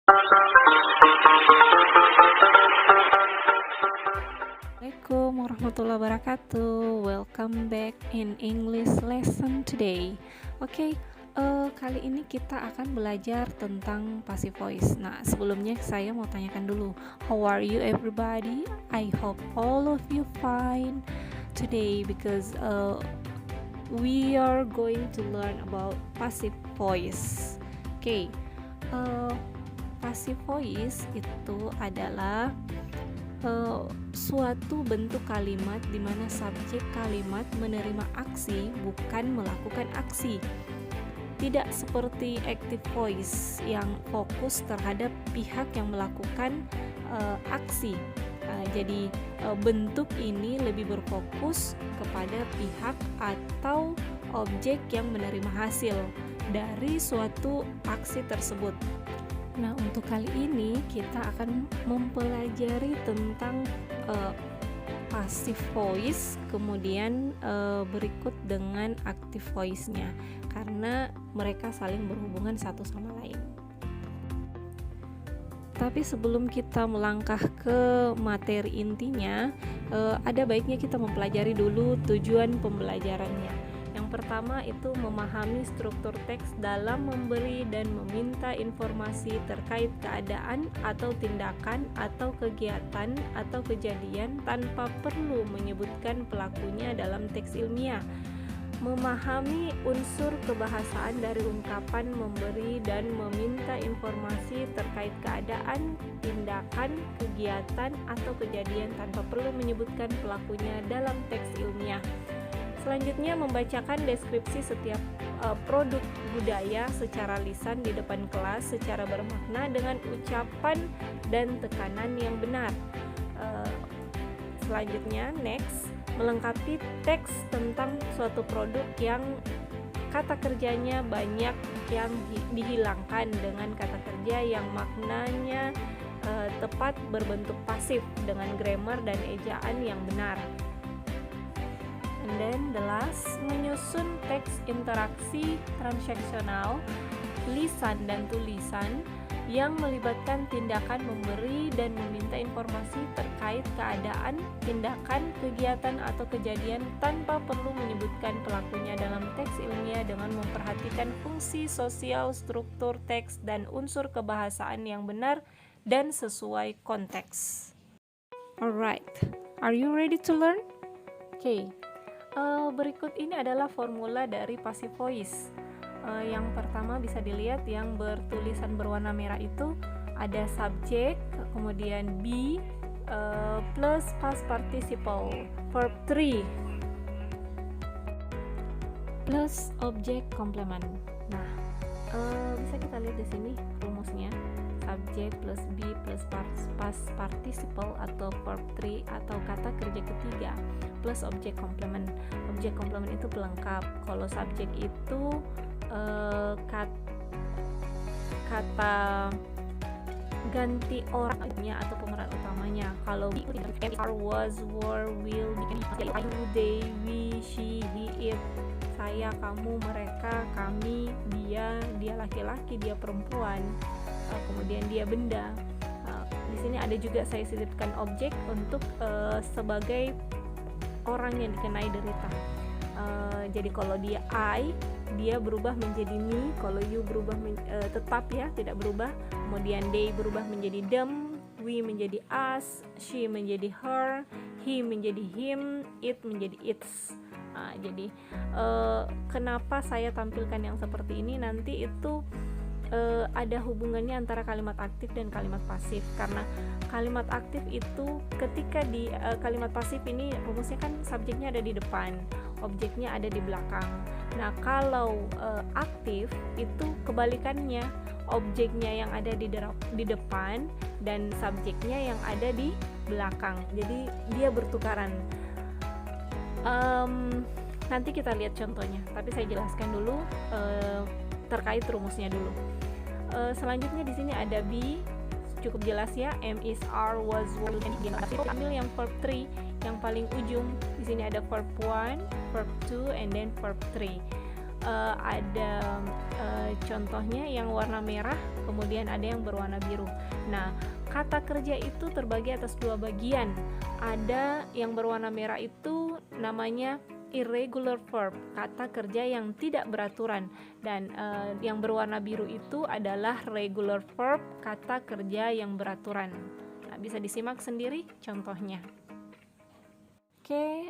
Assalamualaikum warahmatullahi wabarakatuh. Welcome back in English lesson today. Oke, kali ini kita akan belajar tentang passive voice. Nah, sebelumnya saya mau tanyakan dulu, how are you everybody? I hope all of you fine today because we are going to learn about passive voice. Oke, passive voice itu adalah suatu bentuk kalimat di mana subjek kalimat menerima aksi bukan melakukan aksi. Tidak seperti active voice yang fokus terhadap pihak yang melakukan aksi. Jadi bentuk ini lebih berfokus kepada pihak atau objek yang menerima hasil dari suatu aksi tersebut. Nah, untuk kali ini kita akan mempelajari tentang passive voice, kemudian berikut dengan active voice-nya, karena mereka saling berhubungan satu sama lain. Tapi sebelum kita melangkah ke materi intinya, ada baiknya kita mempelajari dulu tujuan pembelajarannya. Yang pertama itu memahami struktur teks dalam memberi dan meminta informasi terkait keadaan atau tindakan atau kegiatan atau kejadian tanpa perlu menyebutkan pelakunya dalam teks ilmiah. Memahami unsur kebahasaan dari ungkapan memberi dan meminta informasi terkait keadaan, tindakan, kegiatan atau kejadian tanpa perlu menyebutkan pelakunya dalam teks ilmiah. Selanjutnya membacakan deskripsi setiap produk budaya secara lisan di depan kelas secara bermakna dengan ucapan dan tekanan yang benar. Selanjutnya next, melengkapi teks tentang suatu produk yang kata kerjanya banyak yang dihilangkan dengan kata kerja yang maknanya tepat berbentuk pasif dengan grammar dan ejaan yang benar. And then the last, menyusun teks interaksi transaksional lisan dan tulisan yang melibatkan tindakan memberi dan meminta informasi terkait keadaan, tindakan, kegiatan atau kejadian tanpa perlu menyebutkan pelakunya dalam teks ilmiah dengan memperhatikan fungsi sosial, struktur teks, dan unsur kebahasaan yang benar dan sesuai konteks. Alright, are you ready to learn? Okay. Berikut ini adalah formula dari passive voice. Yang pertama bisa dilihat yang bertulisan berwarna merah itu ada subjek, kemudian be plus past participle, verb 3 plus object complement. Nah, bisa kita lihat di sini rumusnya. Subjek plus be plus past participle atau verb 3 atau kata kerja ketiga plus objek komplement. Objek komplement itu pelengkap. Kalau subjek itu kata ganti orangnya atau pemeran utamanya. Kalau be itu are, was, were, will, you, they, we, she, he, it, saya, kamu, mereka, kami, dia laki-laki, dia perempuan, kemudian dia benda. Di sini ada juga saya sisipkan objek untuk sebagai orang yang dikenai derita. Jadi kalau dia I, dia berubah menjadi me. Kalau you berubah tetap ya, tidak berubah. Kemudian they berubah menjadi them, we menjadi us, she menjadi her, he menjadi him, it menjadi its. Jadi kenapa saya tampilkan yang seperti ini, nanti itu ada hubungannya antara kalimat aktif dan kalimat pasif, karena kalimat aktif itu ketika di kalimat pasif ini rumusnya kan subjeknya ada di depan, objeknya ada di belakang. Nah, kalau aktif itu kebalikannya, objeknya yang ada di depan dan subjeknya yang ada di belakang. Jadi dia bertukaran. Nanti kita lihat contohnya, tapi saya jelaskan dulu terkait rumusnya dulu. Selanjutnya di sini ada be, cukup jelas ya, am, is, are, was, will, and again. Ambil yang verb 3 yang paling ujung. Di sini ada verb 1, verb 2, and then verb 3. Ada contohnya yang warna merah, kemudian ada yang berwarna biru. Nah, kata kerja itu terbagi atas dua bagian. Ada yang berwarna merah itu namanya irregular verb, kata kerja yang tidak beraturan, dan yang berwarna biru itu adalah regular verb, kata kerja yang beraturan. Nah, bisa disimak sendiri contohnya. Oke,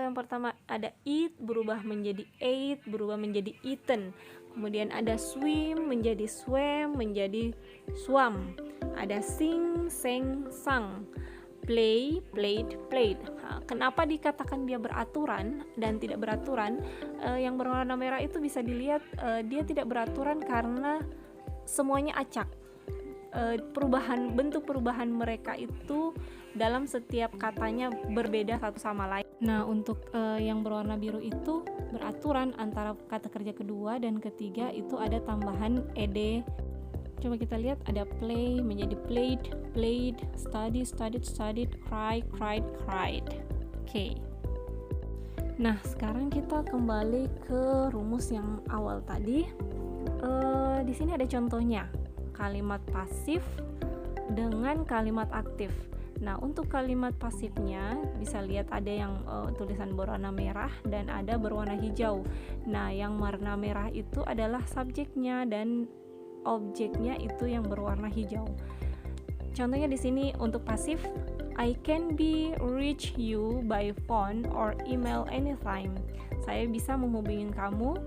yang pertama ada eat berubah menjadi ate, berubah menjadi eaten. Kemudian ada swim menjadi swam, menjadi swam. Ada sing, sang, sang. Play, played, played. Kenapa dikatakan dia beraturan dan tidak beraturan? Yang berwarna merah itu bisa dilihat dia tidak beraturan karena semuanya acak. Bentuk perubahan mereka itu dalam setiap katanya berbeda satu sama lain. Nah, untuk yang berwarna biru itu beraturan antara kata kerja kedua dan ketiga itu ada tambahan ed. Coba kita lihat, ada play menjadi played, played, study, studied, studied, cry, cried, cried. Oke. Nah, sekarang kita kembali ke rumus yang awal tadi. Di sini ada contohnya, kalimat pasif dengan kalimat aktif. Nah, untuk kalimat pasifnya bisa lihat ada yang tulisan berwarna merah dan ada berwarna hijau. Nah, yang warna merah itu adalah subjeknya dan objeknya itu yang berwarna hijau. Contohnya di sini untuk pasif, I can be reach you by phone or email anytime. Saya bisa menghubungi kamu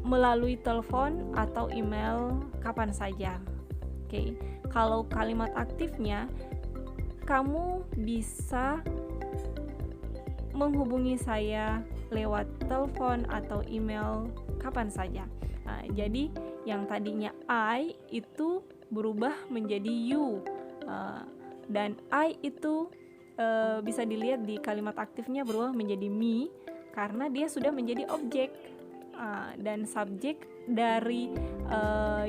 melalui telepon atau email kapan saja. Oke. Kalau kalimat aktifnya, kamu bisa menghubungi saya lewat telepon atau email kapan saja. Nah, jadi yang tadinya I itu berubah menjadi you, dan I itu bisa dilihat di kalimat aktifnya berubah menjadi me karena dia sudah menjadi objek, dan subjek dari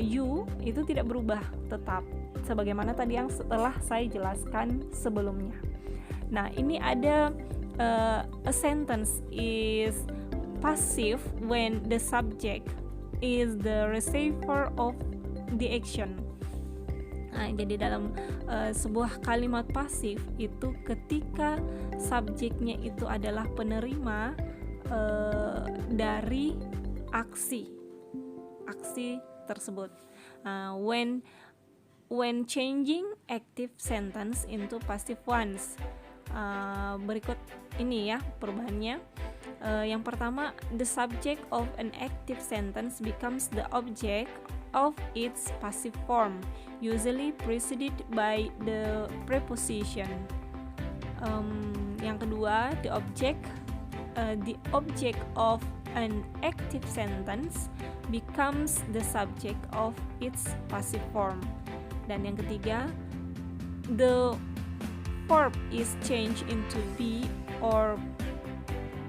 you itu tidak berubah, tetap sebagaimana tadi yang setelah saya jelaskan sebelumnya. Nah, ini ada a sentence is passive when the subject is the receiver of the action. Nah, jadi dalam sebuah kalimat pasif itu ketika subjeknya itu adalah penerima dari aksi tersebut. When changing active sentence into passive ones, berikut ini ya perubahannya. Yang pertama, the subject of an active sentence becomes the object of its passive form, usually preceded by the preposition. Yang kedua, the object of an active sentence becomes the subject of its passive form. Dan yang ketiga, the verb is changed into be or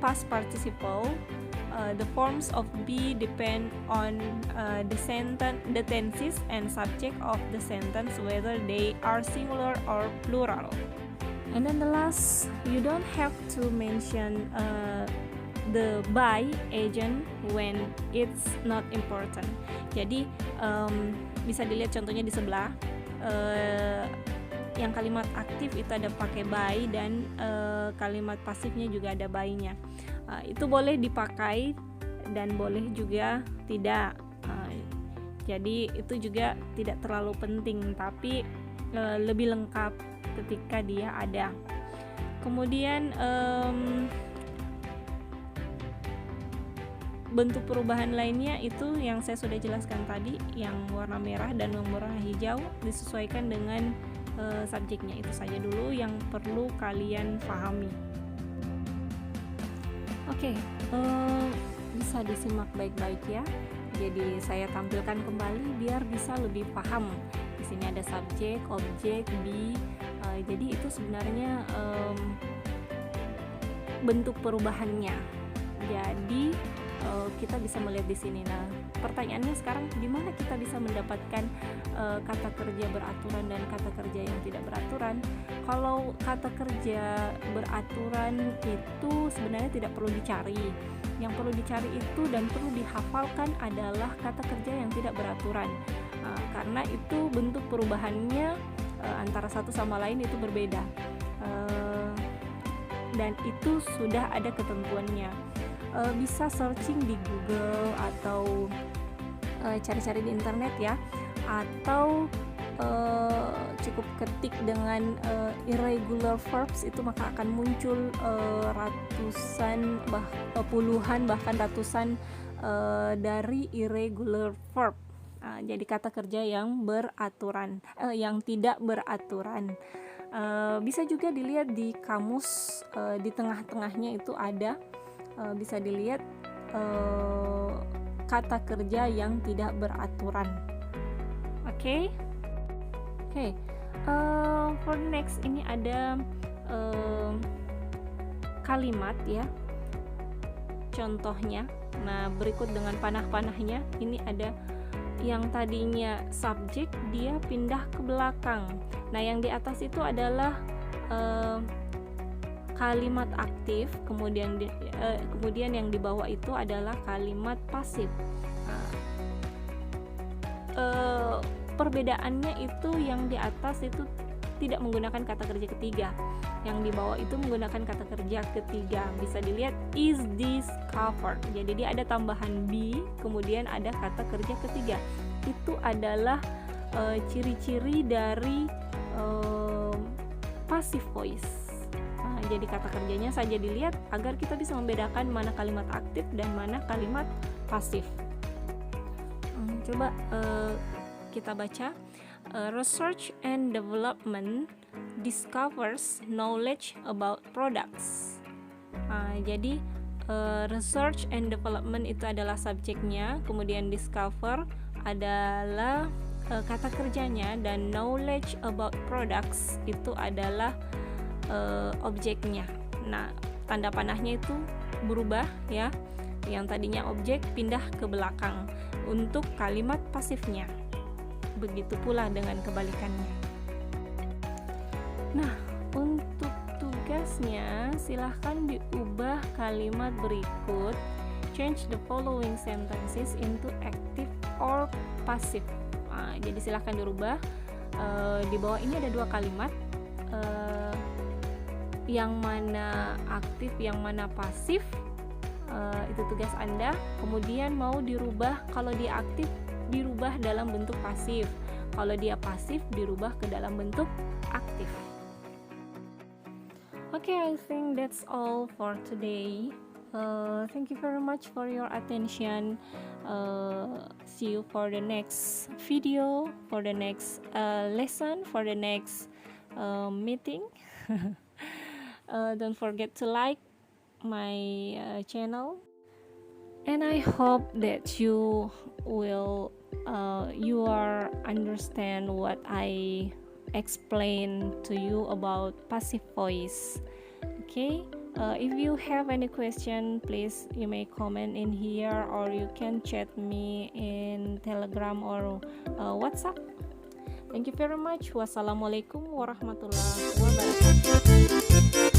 past participle. The forms of be depend on the tenses and subject of the sentence, whether they are singular or plural. And then the last, you don't have to mention the by agent when it's not important. Jadi bisa dilihat contohnya di sebelah. Yang kalimat aktif itu ada pakai by dan kalimat pasifnya juga ada by-nya. Itu boleh dipakai dan boleh juga tidak. Jadi itu juga tidak terlalu penting, tapi lebih lengkap ketika dia ada. Kemudian bentuk perubahan lainnya itu yang saya sudah jelaskan tadi, yang warna merah dan yang warna hijau disesuaikan dengan subjeknya. Itu saja dulu yang perlu kalian pahami. Oke, bisa disimak baik-baik ya. Jadi saya tampilkan kembali biar bisa lebih paham. Di sini ada subjek, objek, be. Jadi itu sebenarnya bentuk perubahannya. Jadi kita bisa melihat di sini. Nah, pertanyaannya sekarang, di mana kita bisa mendapatkan kata kerja beraturan dan kata kerja yang tidak beraturan? Kalau kata kerja beraturan itu sebenarnya tidak perlu dicari. yang perlu dicari itu dan perlu dihafalkan adalah kata kerja yang tidak beraturan, karena itu bentuk perubahannya antara satu sama lain itu berbeda, dan itu sudah ada ketentuannya. Bisa searching di Google atau cari-cari di internet ya, atau cukup ketik dengan irregular verbs itu, maka akan muncul ratusan puluhan bahkan ratusan dari irregular verb. Jadi kata kerja yang beraturan, yang tidak beraturan. Bisa juga dilihat di kamus, di tengah-tengahnya itu ada, bisa dilihat kata kerja yang tidak beraturan. Oke. For next ini ada kalimat ya, contohnya. Nah, berikut dengan panah-panahnya. Ini ada yang tadinya subjek, dia pindah ke belakang. Nah, yang di atas itu adalah kalimat aktif, kemudian yang di bawah itu adalah kalimat pasif. Perbedaannya itu yang di atas itu tidak menggunakan kata kerja ketiga, yang di bawah itu menggunakan kata kerja ketiga. Bisa dilihat is this covered, jadi dia ada tambahan be, kemudian ada kata kerja ketiga. Itu adalah ciri-ciri dari passive voice. Jadi kata kerjanya saja dilihat agar kita bisa membedakan mana kalimat aktif dan mana kalimat pasif. Coba kita baca. Research and development discovers knowledge about products. Jadi research and development itu adalah subjeknya, kemudian discover adalah kata kerjanya, dan knowledge about products itu adalah objeknya. Nah, tanda panahnya itu berubah ya, yang tadinya objek pindah ke belakang untuk kalimat pasifnya. Begitu pula dengan kebalikannya. Nah, untuk tugasnya silahkan diubah kalimat berikut. Change the following sentences into active or passive. Jadi silahkan dirubah. Di bawah ini ada dua kalimat, yang mana aktif, yang mana pasif. Itu tugas Anda. Kemudian mau dirubah, kalau dia aktif dirubah dalam bentuk pasif, kalau dia pasif dirubah ke dalam bentuk aktif. Okay, I think that's all for today. Thank you very much for your attention. See you for the next video, for the next lesson, for the next meeting. Don't forget to like my channel, and I hope that you will understand what I explain to you about passive voice. Okay, if you have any question, please you may comment in here, or you can chat me in Telegram or WhatsApp. Thank you very much. Wassalamualaikum warahmatullahi wabarakatuh.